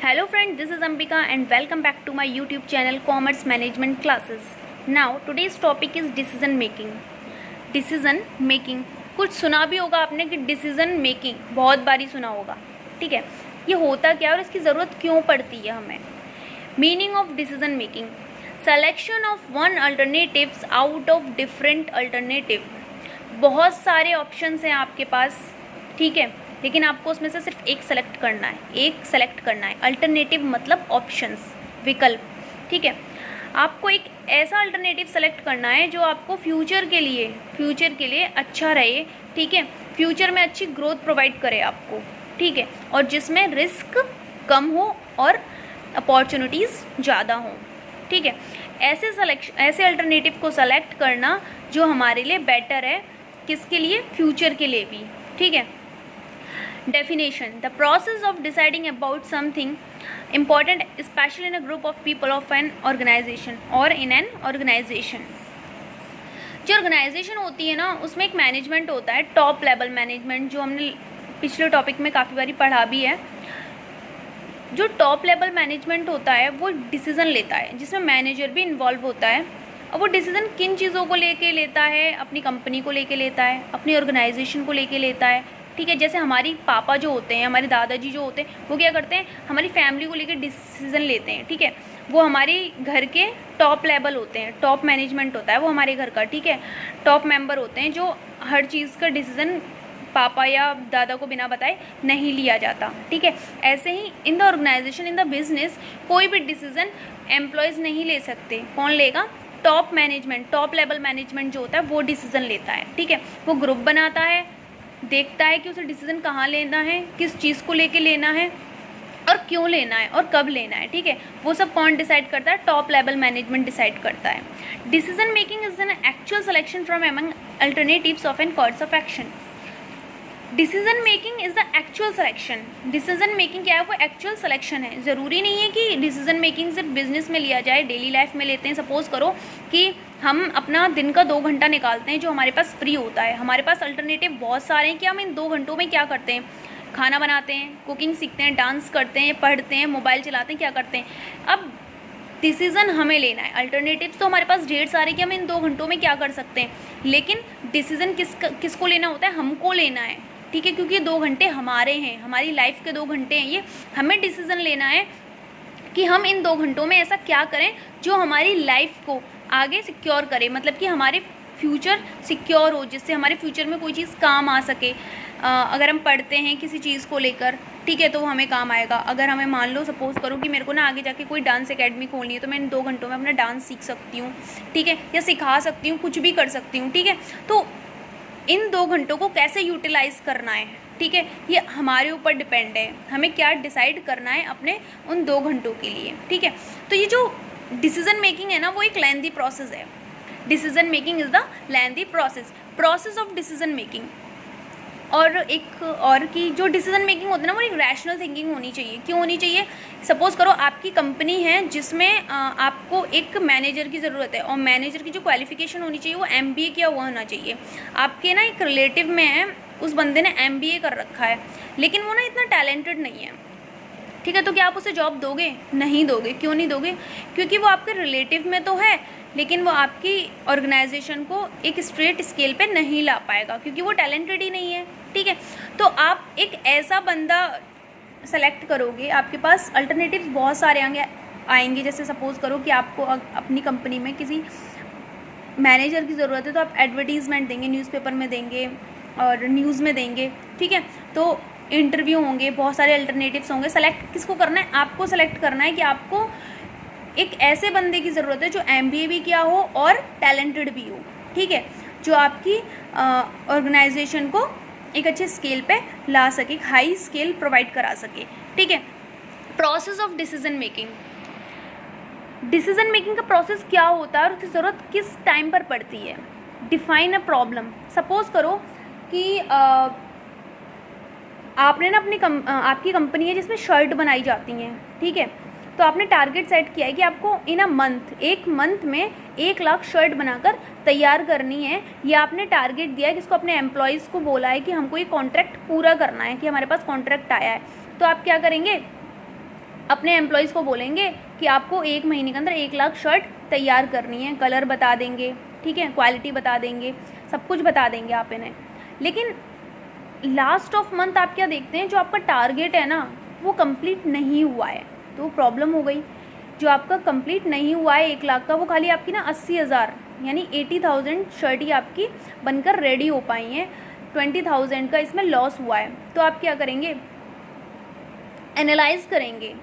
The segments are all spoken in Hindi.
Hello friend, this is Ambika and welcome back to my YouTube channel Commerce Management Classes. Now today's topic is decision making. Decision making कुछ सुना भी होगा आपने कि डिसीजन मेकिंग बहुत बारी सुना होगा, ठीक है। ये होता क्या और इसकी ज़रूरत क्यों पड़ती है हमें। Meaning of decision making, selection of one alternatives out of different alternative. बहुत सारे ऑप्शंस हैं आपके पास, ठीक है, लेकिन आपको उसमें से सिर्फ एक सेलेक्ट करना है, अल्टरनेटिव मतलब ऑप्शंस, विकल्प, ठीक है। आपको एक ऐसा अल्टरनेटिव सेलेक्ट करना है जो आपको फ्यूचर के लिए अच्छा रहे, ठीक है, फ्यूचर में अच्छी ग्रोथ प्रोवाइड करे आपको, ठीक है, और जिसमें रिस्क कम हो और अपॉर्चुनिटीज़ ज़्यादा हों, ठीक है। ऐसे अल्टरनेटिव को सेलेक्ट करना जो हमारे लिए बेटर है, किसके लिए, फ्यूचर के लिए भी, ठीक है। Definition: the process of deciding about something important, especially in a group of people of an organization or in an organization. जो ऑर्गेनाइजेशन होती है ना, उसमें एक मैनेजमेंट होता है, टॉप लेवल मैनेजमेंट, जो हमने पिछले टॉपिक में काफ़ी बारी पढ़ा भी है। जो टॉप लेवल मैनेजमेंट होता है वो डिसीज़न लेता है, जिसमें मैनेजर भी इन्वॉल्व होता है। और वो डिसीज़न किन चीज़ों को लेके लेता है, अपनी कंपनी को लेके लेता है, अपनी ऑर्गेनाइजेशन को लेके लेता है, ठीक है। जैसे हमारी पापा जो होते हैं, हमारे दादाजी जो होते हैं, वो क्या करते हैं, हमारी फैमिली को लेकर डिसीजन लेते हैं, ठीक है। वो हमारे घर के टॉप लेवल होते हैं, टॉप मैनेजमेंट होता है वो हमारे घर का, ठीक है। टॉप मेंबर होते हैं जो हर चीज़ का डिसीज़न पापा या दादा को बिना बताए नहीं लिया जाता, ठीक है। ऐसे ही in the organisation, in the business, कोई भी डिसीज़न एम्प्लॉयज़ नहीं ले सकते। कौन लेगा, top management, top level management जो होता है वो डिसीज़न लेता है, ठीक है। वो ग्रुप बनाता है, देखता है कि उसे डिसीज़न कहाँ लेना है, किस चीज़ को लेके लेना है और क्यों लेना है और कब लेना है, ठीक है। वो सब कौन डिसाइड करता है, टॉप लेवल मैनेजमेंट डिसाइड करता है। Decision making is an actual selection from among alternatives of an course of action. Decision making is the actual selection. Decision making क्या है, वो एक्चुअल सिलेक्शन है। ज़रूरी नहीं है कि डिसीजन मेकिंग सिर्फ बिजनेस में लिया जाए, डेली लाइफ में लेते हैं। सपोज़ करो कि हम अपना दिन का 2 घंटा निकालते हैं जो हमारे पास फ्री होता है, हमारे पास अल्टरनेटिव बहुत सारे हैं कि हम इन 2 घंटों में क्या करते हैं, खाना बनाते हैं, कुकिंग सीखते हैं, डांस करते हैं, पढ़ते हैं, मोबाइल चलाते हैं, क्या करते हैं। अब डिसीज़न हमें लेना है। अल्टरनेटिव्स तो हमारे पास ढेर सारे कि हम इन 2 घंटों में क्या कर सकते हैं, लेकिन डिसीज़न किसको लेना होता है, हमको लेना है, ठीक है, क्योंकि 2 घंटे हमारे हैं, हमारी लाइफ के 2 घंटे हैं ये। हमें डिसीज़न लेना है कि हम इन 2 घंटों में ऐसा क्या करें जो हमारी लाइफ को आगे सिक्योर करे, मतलब कि हमारे फ्यूचर सिक्योर हो, जिससे हमारे फ्यूचर में कोई चीज़ काम आ सके। अगर हम पढ़ते हैं किसी चीज़ को लेकर, ठीक है, तो वो हमें काम आएगा। अगर हमें मान लो, सपोज़ करो कि मेरे को ना आगे जाके कोई डांस एकेडमी खोलनी है, तो मैं इन 2 घंटों में अपना डांस सीख सकती हूँ, ठीक है, या सिखा सकती हूँ, कुछ भी कर सकती हूँ, ठीक है। तो इन 2 घंटों को कैसे यूटिलाइज़ करना है, ठीक है, ये हमारे ऊपर डिपेंड है, हमें क्या डिसाइड करना है अपने उन 2 घंटों के लिए, ठीक है। तो ये जो डिसीजन मेकिंग है ना, वो एक लेंथी प्रोसेस है। Decision making is the lengthy process of decision making. और एक और की जो डिसीजन मेकिंग होती है ना, वो एक रैशनल थिंकिंग होनी चाहिए। क्यों होनी चाहिए, सपोज़ करो आपकी कंपनी है जिसमें आपको एक मैनेजर की ज़रूरत है, और मैनेजर की जो क्वालिफिकेशन होनी चाहिए वो MBA किया हुआ होना चाहिए। आपके ना एक रिलेटिव में है, उस बंदे ने MBA कर रखा है, लेकिन वो ना इतना टैलेंटेड नहीं है, ठीक है। तो क्या आप उसे जॉब दोगे, नहीं दोगे। क्यों नहीं दोगे, क्योंकि वो आपके रिलेटिव में तो है, लेकिन वो आपकी ऑर्गेनाइजेशन को एक स्ट्रेट स्केल पे नहीं ला पाएगा, क्योंकि वो टैलेंटेड ही नहीं है, ठीक है। तो आप एक ऐसा बंदा सेलेक्ट करोगे, आपके पास अल्टरनेटिव्स बहुत सारे आएंगे। जैसे सपोज़ करो कि आपको अपनी कंपनी में किसी मैनेजर की ज़रूरत है, तो आप एडवर्टीज़मेंट देंगे, न्यूज़पेपर में देंगे और न्यूज़ में देंगे, ठीक है। तो इंटरव्यू होंगे, बहुत सारे अल्टरनेटिव्स होंगे। सेलेक्ट किसको करना है, आपको सेलेक्ट करना है कि आपको एक ऐसे बंदे की ज़रूरत है जो MBA भी किया हो और टैलेंटेड भी हो, ठीक है, जो आपकी ऑर्गेनाइजेशन को एक अच्छे स्केल पे ला सके, एक हाई स्केल प्रोवाइड करा सके, ठीक है। Process of decision making, decision making का प्रोसेस क्या होता है और उसकी ज़रूरत किस टाइम पर पड़ती है। Define a problem. सपोज़ करो कि आपने ना आपकी कंपनी है जिसमें शर्ट बनाई जाती हैं, ठीक है। तो आपने टारगेट सेट किया है कि आपको इन अ मंथ, 1 मंथ में 1 लाख शर्ट बनाकर तैयार करनी है। या आपने टारगेट दिया है, किसको, अपने एम्प्लॉयज़ को बोला है कि हमको ये कॉन्ट्रैक्ट पूरा करना है, कि हमारे पास कॉन्ट्रैक्ट आया है। तो आप क्या करेंगे, अपने एम्प्लॉयज़ को बोलेंगे कि आपको 1 महीने के अंदर 1 लाख शर्ट तैयार करनी है, कलर बता देंगे, ठीक है, क्वालिटी बता देंगे, सब कुछ बता देंगे आप इन्हें। लेकिन लास्ट ऑफ मंथ आप क्या देखते हैं, जो आपका टारगेट है ना वो कंप्लीट नहीं हुआ है, तो प्रॉब्लम हो गई। जो आपका कंप्लीट नहीं हुआ है 1 लाख का, वो खाली आपकी ना 80,000 यानी 80,000 शर्ट ही आपकी बनकर रेडी हो पाई हैं, 20,000 का इसमें लॉस हुआ है। तो आप क्या करेंगे, एनालाइज करेंगे,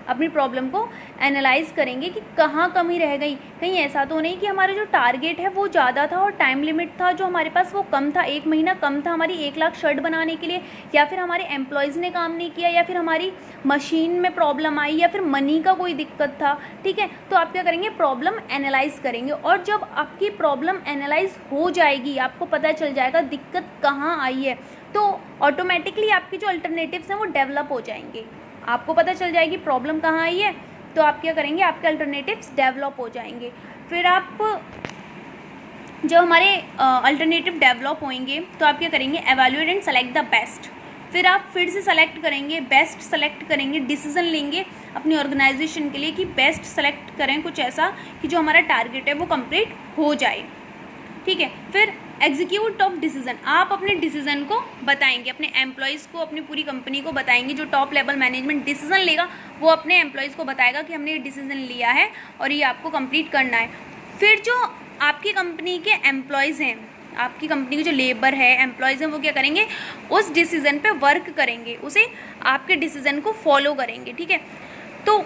अपनी प्रॉब्लम को एनालाइज करेंगे कि कहाँ कमी रह गई। कहीं ऐसा तो नहीं कि हमारा जो टारगेट है वो ज़्यादा था और टाइम लिमिट था जो हमारे पास वो कम था, 1 महीना कम था हमारी 1 लाख शर्ट बनाने के लिए, या फिर हमारे एम्प्लॉयज़ ने काम नहीं किया, या फिर हमारी मशीन में प्रॉब्लम आई, या फिर मनी का कोई दिक्कत था, ठीक है। तो आप क्या करेंगे, प्रॉब्लम एनालाइज करेंगे, और जब आपकी प्रॉब्लम एनालाइज हो जाएगी, आपको पता चल जाएगा दिक्कत कहाँ आई है, तो ऑटोमेटिकली आपके जो अल्टरनेटिव्स हैं वो डेवलप हो जाएंगे। आपको पता चल जाएगी प्रॉब्लम कहाँ आई है, तो आप क्या करेंगे, आपके अल्टरनेटिव्स डेवलप हो जाएंगे। फिर आप जब हमारे अल्टरनेटिव डेवलप होंगे तो आप क्या करेंगे, evaluate and select the best. फिर आप फिर से सेलेक्ट करेंगे, बेस्ट सेलेक्ट करेंगे, डिसीजन लेंगे अपनी ऑर्गेनाइजेशन के लिए कि बेस्ट सेलेक्ट करें कुछ ऐसा कि जो हमारा टारगेट है वो कंप्लीट हो जाए, ठीक है। फिर एग्जीक्यूट ऑफ डिसीजन, आप अपने डिसीजन को बताएंगे, अपने एम्प्लॉयज़ को, अपनी पूरी कंपनी को बताएंगे। जो टॉप लेवल मैनेजमेंट डिसीजन लेगा वो अपने एम्प्लॉयज़ को बताएगा कि हमने ये डिसीजन लिया है और ये आपको कंप्लीट करना है। फिर जो आपकी कंपनी के एम्प्लॉयज़ हैं, आपकी कंपनी के जो लेबर है, एम्प्लॉयज़ हैं, वो क्या करेंगे, उस डिसीज़न पे वर्क करेंगे, उसे आपके डिसीज़न को फॉलो करेंगे, ठीक है। तो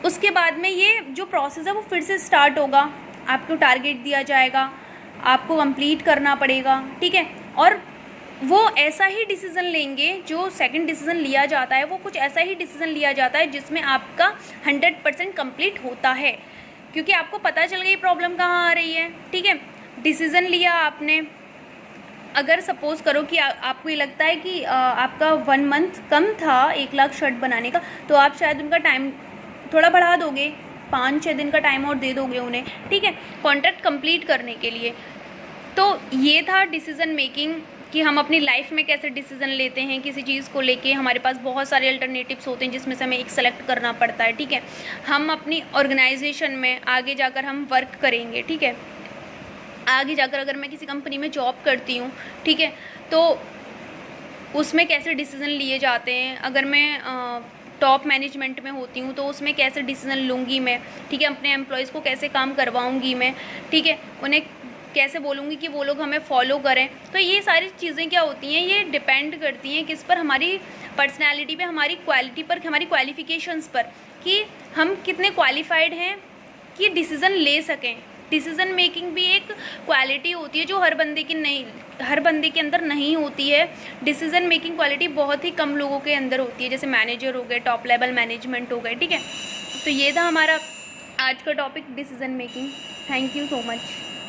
उसके बाद में ये जो प्रोसेस है वो फिर से स्टार्ट होगा, आपको टारगेट दिया जाएगा, आपको कंप्लीट करना पड़ेगा, ठीक है। और वो ऐसा ही डिसीज़न लेंगे, जो सेकंड डिसीज़न लिया जाता है वो कुछ ऐसा ही डिसीज़न लिया जाता है जिसमें आपका 100% कंप्लीट होता है, क्योंकि आपको पता चल गई प्रॉब्लम कहाँ आ रही है, ठीक है। डिसीज़न लिया आपने, अगर सपोज़ करो कि आपको ये लगता है कि आपका 1 मंथ कम था 1 लाख शर्ट बनाने का, तो आप शायद उनका टाइम थोड़ा बढ़ा दोगे, 5-6 दिन का टाइम और दे दोगे उन्हें, ठीक है, कॉन्ट्रैक्ट कंप्लीट करने के लिए। तो ये था डिसीज़न मेकिंग, कि हम अपनी लाइफ में कैसे डिसीज़न लेते हैं किसी चीज़ को लेके। हमारे पास बहुत सारे अल्टरनेटिव्स होते हैं जिसमें से हमें एक सेलेक्ट करना पड़ता है, ठीक है। हम अपनी ऑर्गेनाइजेशन में आगे जाकर हम वर्क करेंगे, ठीक है। आगे जाकर अगर मैं किसी कंपनी में जॉब करती हूँ, ठीक है, तो उसमें कैसे डिसीज़न लिए जाते हैं। अगर मैं टॉप मैनेजमेंट में होती हूँ तो उसमें कैसे डिसीज़न लूँगी मैं, ठीक है। अपने एम्प्लॉयज़ को कैसे काम करवाऊँगी मैं, ठीक है। उन्हें कैसे बोलूँगी कि वो लोग हमें फॉलो करें। तो ये सारी चीज़ें क्या होती हैं, ये डिपेंड करती हैं किस पर, हमारी पर्सनैलिटी पे, हमारी क्वालिटी पर, हमारी क्वालिफ़िकेशंस पर, कि हम कितने क्वालिफाइड हैं कि डिसीज़न ले सकें। डिसीज़न मेकिंग भी एक क्वालिटी होती है जो हर बंदे के अंदर नहीं होती है। डिसीज़न मेकिंग क्वालिटी बहुत ही कम लोगों के अंदर होती है, जैसे मैनेजर हो गए, टॉप लेवल मैनेजमेंट हो गए, ठीक है। तो ये था हमारा आज का topic, decision making. Thank you so much.